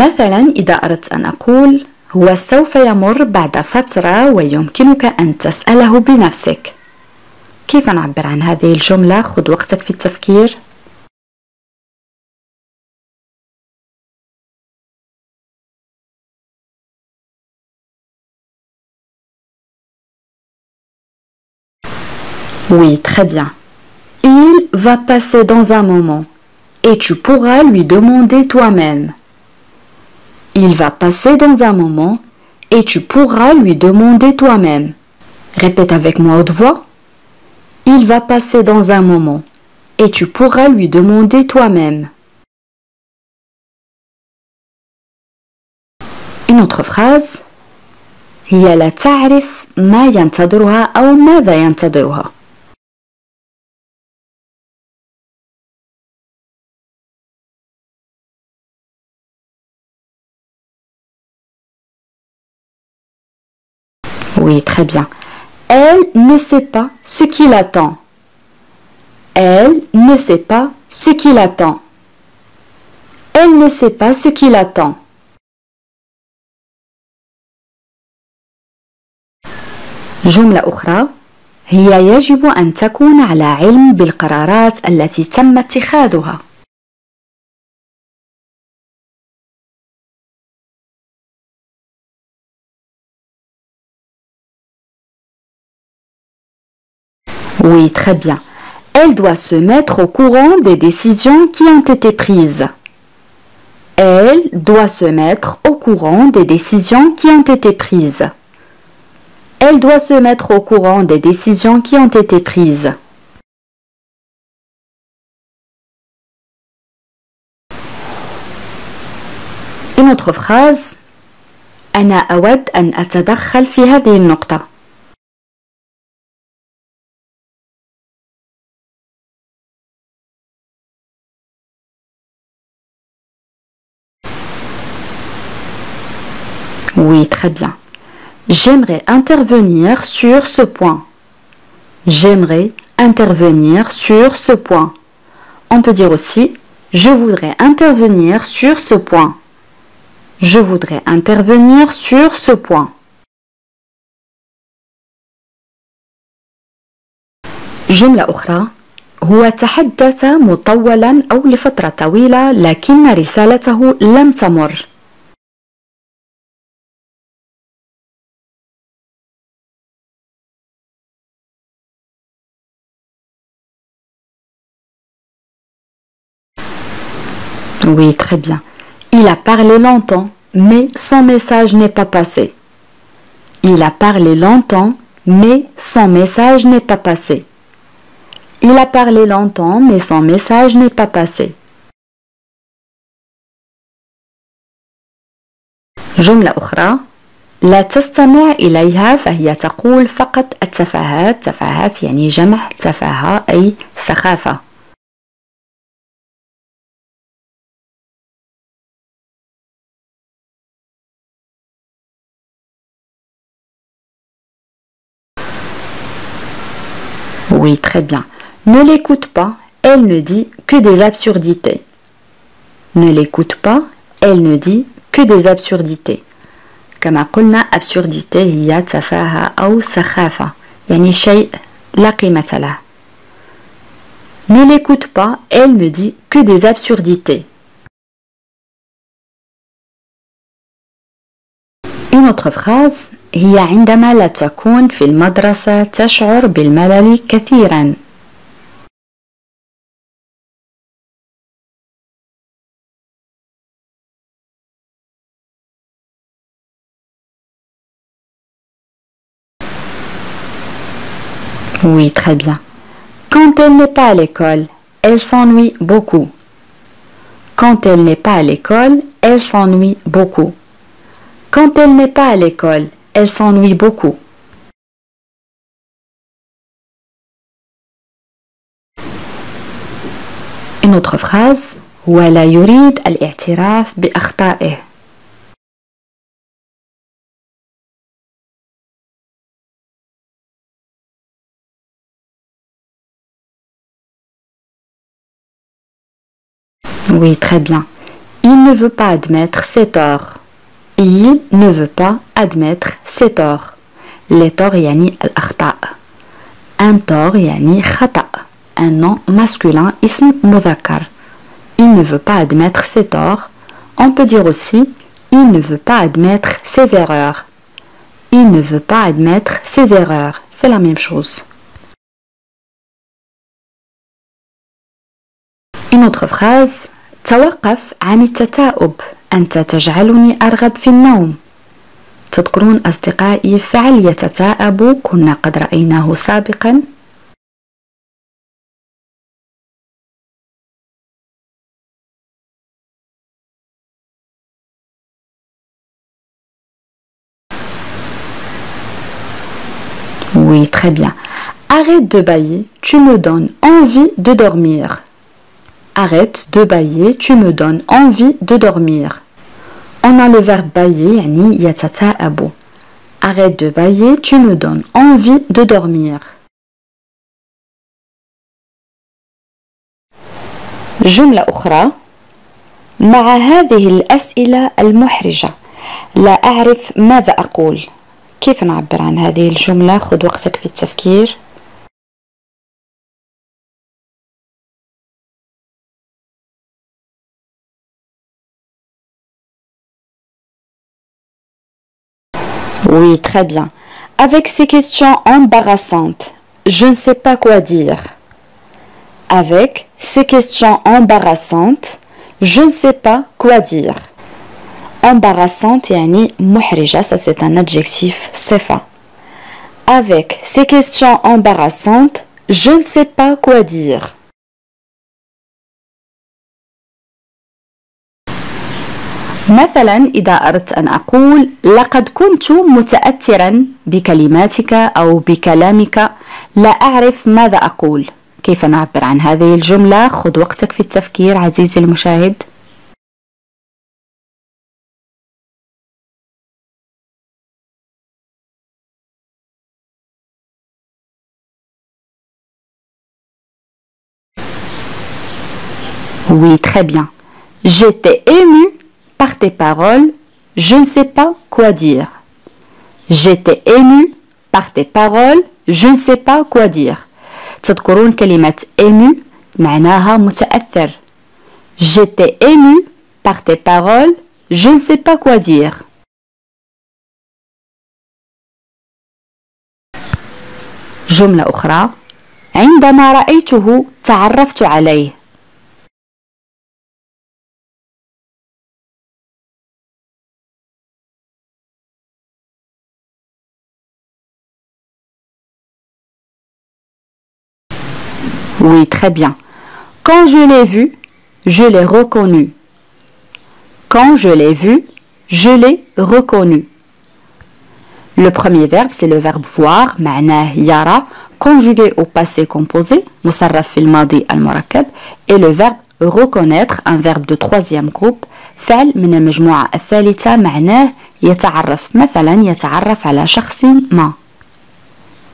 مثلا إذا أردت أن أقول هو سوف يمر بعد فترة ويمكنك أن تسأله بنفسك. كيف نعبر عن هذه الجملة؟ خذ وقتك في التفكير. Oui, très bien. Il va passer dans un moment et tu pourras lui demander toi-même. Il va passer dans un moment et tu pourras lui demander toi-même. Répète avec moi haute voix. Il va passer dans un moment et tu pourras lui demander toi-même. Une autre phrase. هي لا تعرف ما ينتظرها أو ماذا ينتظرها. Oui, très bien. Elle ne sait pas ce qu'il attend. Elle ne sait pas ce qu'il attend. Elle ne sait pas ce qu'il attend. جملة أخرى. هي يجب أن تكون على علم بالقرارات التي تم اتخاذها. Oui, très bien. Elle doit se mettre au courant des décisions qui ont été prises. Elle doit se mettre au courant des décisions qui ont été prises. Elle doit se mettre au courant des décisions qui ont été prises. Une autre phrase. أنا أود أن أتدخل في هذه النقطة. Oui, très bien. J'aimerais intervenir sur ce point. J'aimerais intervenir sur ce point. On peut dire aussi je voudrais intervenir sur ce point. Je voudrais intervenir sur ce point. جملة أخرى. هو تحدث مطولا أو لفترة طويلة لكن رسالته لم تمر. Oui, très bien. Il a parlé longtemps, mais son message n'est pas passé. Il a parlé longtemps, mais son message n'est pas passé. Il a parlé longtemps, mais son message n'est pas passé. جملة أخرى. لا تستمع إليها فهي تقول فقط التفاهات. تفاهات يعني جمع تفاهة أي سخافة. Oui, très bien. Ne l'écoute pas, elle ne dit que des absurdités. Ne l'écoute pas, elle ne dit que des absurdités. كما قلنا absurdité هي تفاهة أو سخافة يعني شيء لا قيمة له. Ne l'écoute pas, elle ne dit que des absurdités. Une autre phrase. هي عندما لا تكون في المدرسة تشعر بالملل كثيرا. Oui, très bien. Quand elle n'est pas à l'école, elle s'ennuie beaucoup. Quand elle n'est pas à l'école, elle s'ennuie beaucoup. Quand elle n'est pas à l'école, elle s'ennuie beaucoup. Une autre phrase. ولا يريد الاعتراف بأخطائه. Oui, très bien. Il ne veut pas admettre ses torts. Il ne veut pas admettre ses torts. Les torts يعني الأخطاء. Un tort يعني خطأ. Un nom masculin اسم مذكر. Il ne veut pas admettre ses torts. On peut dire aussi il ne veut pas admettre ses erreurs. Il ne veut pas admettre ses erreurs. C'est la même chose. Une autre phrase. توقف عن التثاؤب. أنت تجعلني أرغب في النوم. تذكرون أصدقائي فعل يتثاءب كنا قد رأيناه سابقا. Oui, très bien. Arrête de bâiller, tu me donnes envie de dormir. Arrête de bâiller, tu me donnes envie de dormir. On a le verbe bâiller, يعني يتثاءب. Arrête de bâiller, tu me donnes envie de dormir. جملة أخرى. مع هذه الأسئلة المحرجة لا أعرف ماذا أقول. كيف نعبر عن هذه الجملة؟ خذ وقتك في التفكير. Oui, très bien. Avec ces questions embarrassantes, je ne sais pas quoi dire. Avec ces questions embarrassantes, je ne sais pas quoi dire. Embarrassante يعني محرجة, ça c'est un adjectif صفة. Avec ces questions embarrassantes, je ne sais pas quoi dire. مثلا إذا أردت أن أقول لقد كنت متأثرا بكلماتك أو بكلامك لا أعرف ماذا أقول. كيف نعبر عن هذه الجملة؟ خذ وقتك في التفكير عزيزي المشاهد. Oui, très bien. J'étais émue par tes paroles, je ne sais pas quoi dire. J'étais émue par tes paroles, je ne sais pas quoi dire. تذكرون كلمة ému معناها متأثر. J'étais émue par tes paroles, je ne sais pas quoi dire. جملة أخرى. عندما رأيته تعرفت عليه. Oui, très bien. Quand je l'ai vu, je l'ai reconnu. Quand je l'ai vu, je l'ai reconnu. Le premier verbe, c'est le verbe voir, معناه يرى, conjugué au passé composé, مصرف في الماضي المركب, et le verbe reconnaître, un verbe de troisième groupe, فعل من المجموعة الثالثة, معناه يتعرف, مثلا يتعرف على شخص ما.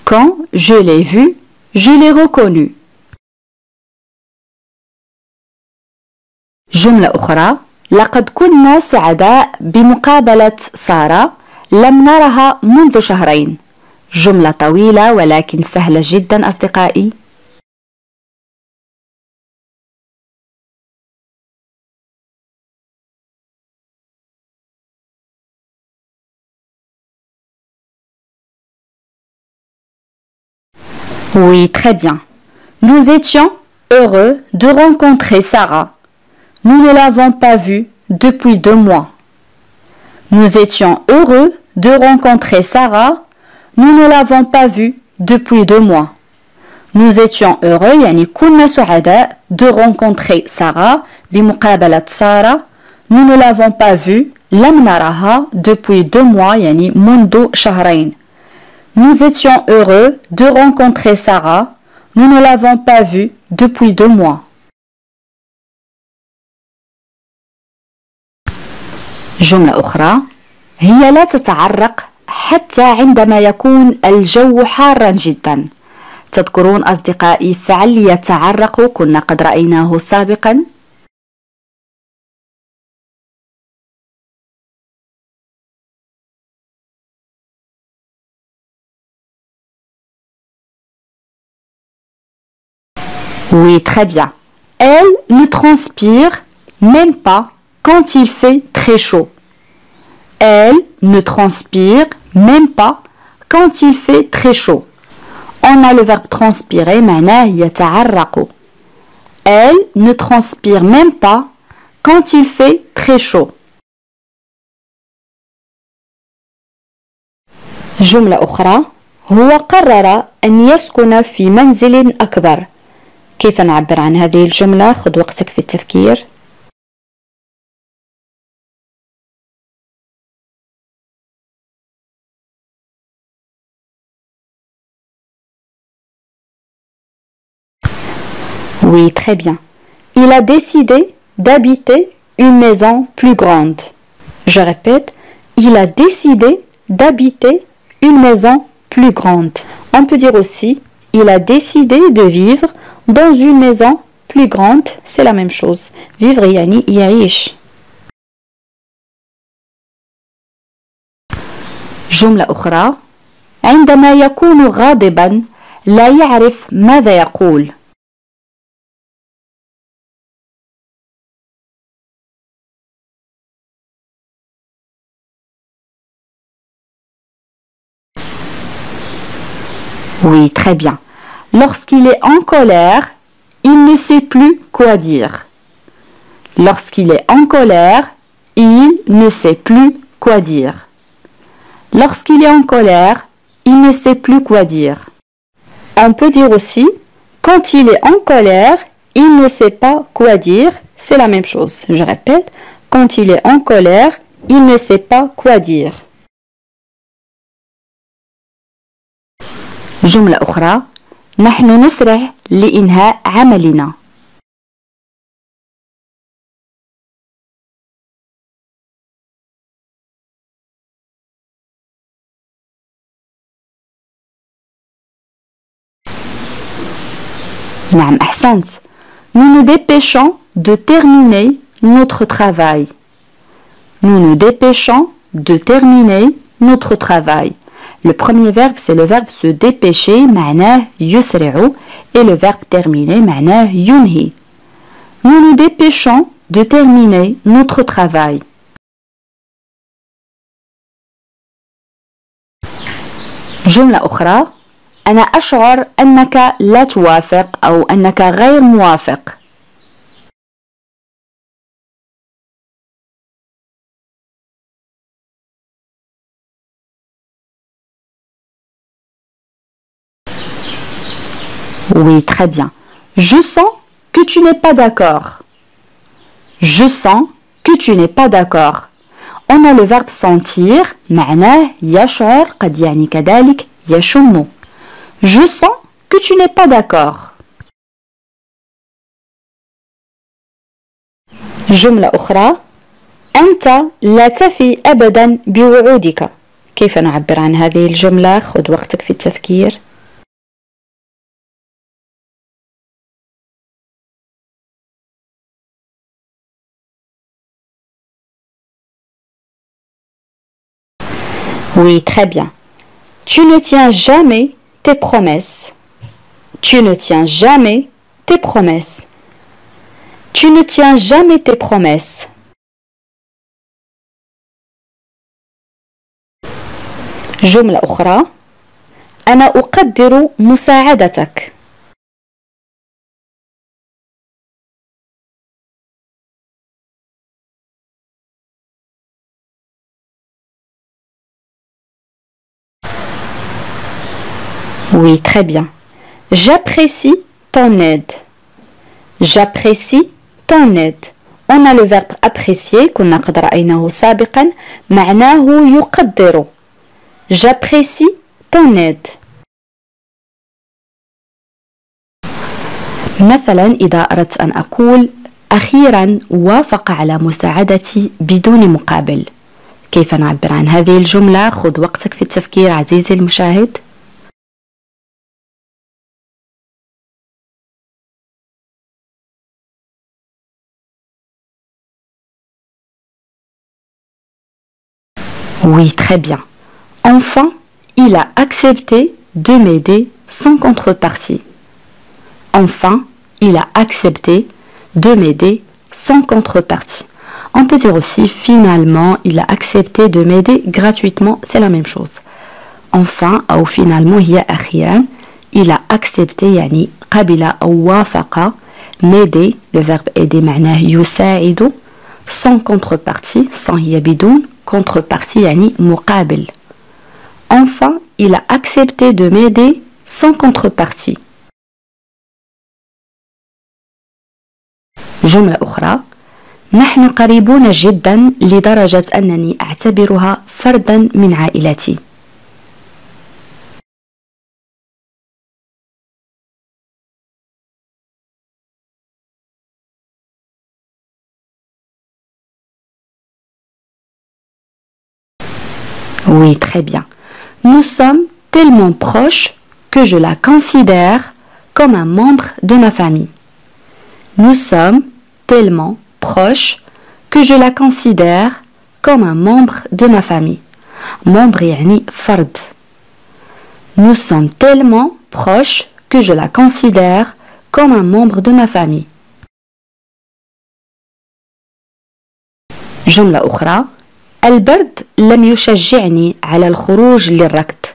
Quand je l'ai vu, je l'ai reconnu. جملة أخرى. لقد كنا سعداء بمقابلة سارة لم نرها منذ شهرين. جملة طويلة ولكن سهلة جدا أصدقائي. Oui, très bien. Nous étions heureux de rencontrer Sarah. Nous ne l'avons pas vue depuis 2 mois. Nous étions heureux de rencontrer Sarah. Nous ne l'avons pas vue depuis 2 mois. Nous étions heureux يعني كنا سعداء de rencontrer Sarah بمقابلة سارة. Nous ne l'avons pas vue لم نرها depuis 2 mois يعني منذ شهرين. Nous étions heureux de rencontrer Sarah. Nous ne l'avons pas vue depuis 2 mois. جملة أخرى. هي لا تتعرق حتى عندما يكون الجو حارا جدا. تذكرون أصدقائي فعل يتعرق كنا قد رأيناه سابقا. Oui, très bien. Elle ne transpire même pas quand il fait très chaud. Elle ne transpire même pas quand il fait très chaud. On a le verbe transpirer, معناه يتعرق. Elle ne transpire même pas quand il fait très chaud. جملة أخرى: هو قرر أن يسكن في منزل أكبر. كيف نعبر عن هذه الجملة؟ خذ وقتك في التفكير. Oui, très bien. Il a décidé d'habiter une maison plus grande. Je répète, il a décidé d'habiter une maison plus grande. On peut dire aussi, il a décidé de vivre dans une maison plus grande. C'est la même chose. Vivre يعني يعيش. جملة أخرى: عندما يكون غاضبا لا يعرف ماذا يقول. Oui, très bien. Lorsqu'il est en colère, il ne sait plus quoi dire. Lorsqu'il est en colère, il ne sait plus quoi dire. Lorsqu'il est en colère, il ne sait plus quoi dire. On peut dire aussi, quand il est en colère, il ne sait pas quoi dire. C'est la même chose. Je répète, quand il est en colère, il ne sait pas quoi dire. جملة أخرى: نحن نسرع لإنهاء عملنا. نعم أحسنت. Nous nous dépêchons de terminer notre travail. Nous nous dépêchons de terminer notre travail. Le premier verbe, c'est le verbe se dépêcher, معناه يسرع, et le verbe terminer, معناه ينهي. Nous nous dépêchons de terminer notre travail. جملة أخرى: أنا أشعر أنك لا توافق أو أنك غير موافق. Oui, très bien. Je sens que tu n'es pas d'accord. Je sens que tu n'es pas d'accord. On a le verbe sentir, معناه يشعر, قد يعني كذلك يشم. Je sens que tu n'es pas d'accord. جملة أخرى: أنت لا تفي أبدا بوعودك. كيف نعبر عن هذه الجملة؟ خذ وقتك في التفكير. Oui, très bien. Tu ne tiens jamais tes promesses. Tu ne tiens jamais tes promesses. Tu ne tiens jamais tes promesses. جملة أخرى: أنا أقدر مساعدتك. Oui, très bien. J'apprécie ton aide. J'apprécie ton aide. On a le verbe apprécier, كنا قد رأيناه سابقا, معناه يقدر. J'apprécie ton aide. مثلا إذا أردت أن أقول أخيرا وافق على مساعدتي بدون مقابل. كيف نعبر عن هذه الجملة؟ خذ وقتك في التفكير عزيزي المشاهد. Oui, très bien. Enfin, il a accepté de m'aider sans contrepartie. Enfin, il a accepté de m'aider sans contrepartie. On peut dire aussi finalement il a accepté de m'aider gratuitement, c'est la même chose. Enfin ou finalement هي أخيرا il a accepté يعني قبل أو وافق m'aider, le verbe aider معناه يساعد sans contrepartie, sans هي بدون contrepartie يعني مقابل. Enfin il a accepté de m'aider sans contrepartie. جملة أخرى نحن قريبون جدا لدرجة أنني أعتبرها فردا من عائلتي. Oui, très bien. Nous sommes tellement proches que je la considère comme un membre de ma famille. Nous sommes tellement proches que je la considère comme un membre de ma famille. Membre يعني فرد. Nous sommes tellement proches que je la considère comme un membre de ma famille. جملة أخرى البرد لم يشجعني على الخروج للركض.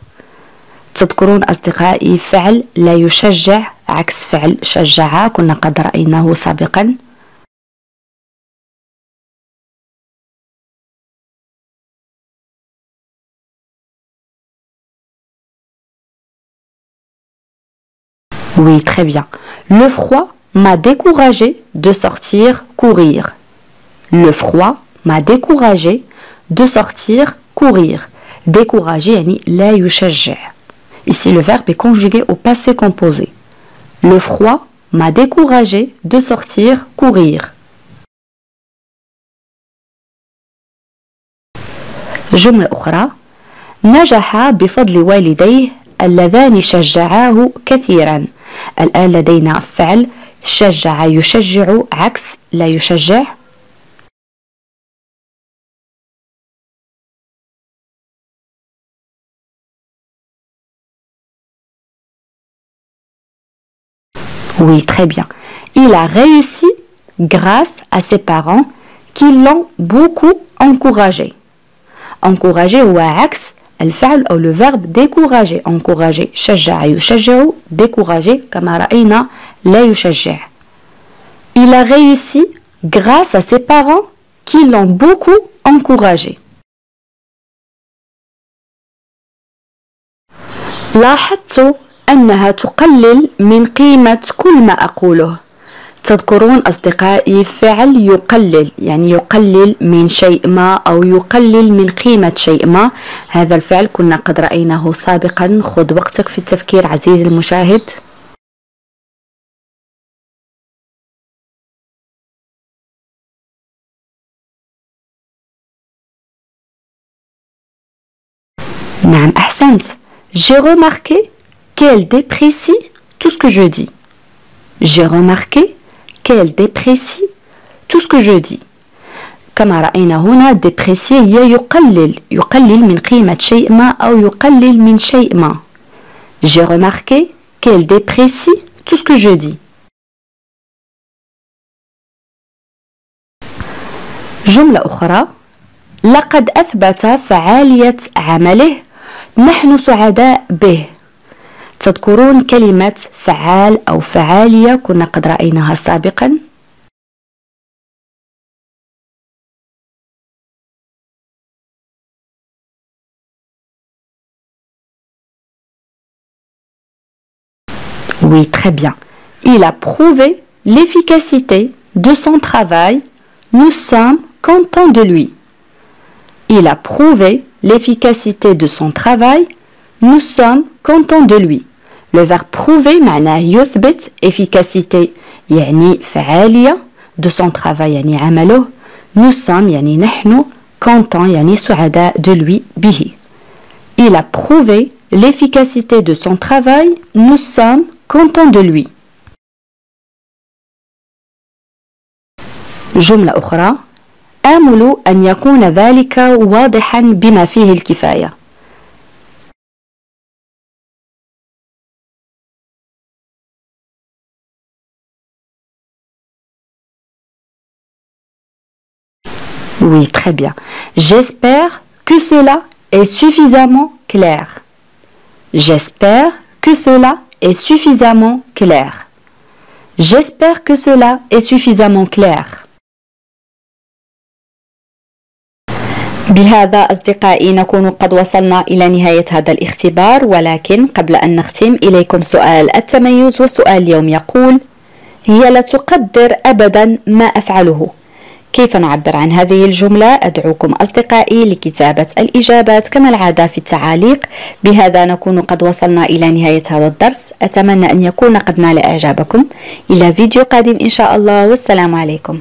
تذكرون أصدقائي فعل لا يشجع عكس فعل شجع كنا قد رأيناه سابقا. Oui, très bien. Le froid m'a découragé de sortir courir. Le froid m'a découragé de sortir courir. Découragé يعني لا يشجع. Ici, le verbe est conjugué au passé composé. Le froid m'a découragé de sortir courir. جملة أخرى نجح بفضل والديه اللذان شجعاه كثيرا. الآن لدينا فعل شجع يشجع عكس لا يشجع. Oui, très bien. Il a réussi grâce à ses parents qui l'ont beaucoup encouragé. Encouragé هو عكس الفعل أو le verbe décourager. encourager شجع يشجع décourager كما رأينا لا يشجع. Il a réussi grâce à ses parents qui l'ont beaucoup encouragé. لاحظت أنها تقلل من قيمة كل ما أقوله. تذكرون أصدقائي فعل يقلل يعني يقلل من شيء ما أو يقلل من قيمة شيء ما. هذا الفعل كنا قد رأيناه سابقا. خذ وقتك في التفكير عزيزي المشاهد. نعم أحسنت. J'ai remarqué qu'elle déprécie tout ce que je dis. J'ai remarqué qu'elle déprécie tout ce que je dis. كما رأينا هنا déprécier هي يقلل من قيمة شيء ما أو يقلل من شيء ما. J'ai remarqué qu'elle déprécie tout ce que je dis. جملة أخرى لقد أثبت فعالية عمله نحن سعداء به. تذكرون كلمة فعال أو فعالية كنا قد رأيناها سابقا. Oui, très bien. Il a prouvé l'efficacité de son travail. Nous sommes contents de lui. Il a prouvé l'efficacité de son travail. Nous sommes contents de lui. Le verbe prouver معناه يثبت efficacité يعني فعالية de son travail يعني عمله. Nous sommes يعني نحن contents يعني سعداء de lui به. Il a prouvé l'efficacité de son travail. Nous sommes contents de lui. جملة أخرى آمل أن يكون ذلك واضحا بما فيه الكفاية. Oui, très bien. J'espère que cela est suffisamment clair. J'espère que cela est suffisamment clair. J'espère que cela est suffisamment clair. بهذا أصدقائي نكون قد وصلنا إلى نهاية هذا الاختبار، ولكن قبل أن نختم إليكم سؤال التميز. وسؤال اليوم يقول: هي لا تقدر أبدا ما أفعله. كيف نعبر عن هذه الجملة؟ أدعوكم أصدقائي لكتابة الإجابات كما العادة في التعاليق. بهذا نكون قد وصلنا إلى نهاية هذا الدرس. أتمنى أن يكون قد نال إعجابكم. إلى فيديو قادم إن شاء الله، والسلام عليكم.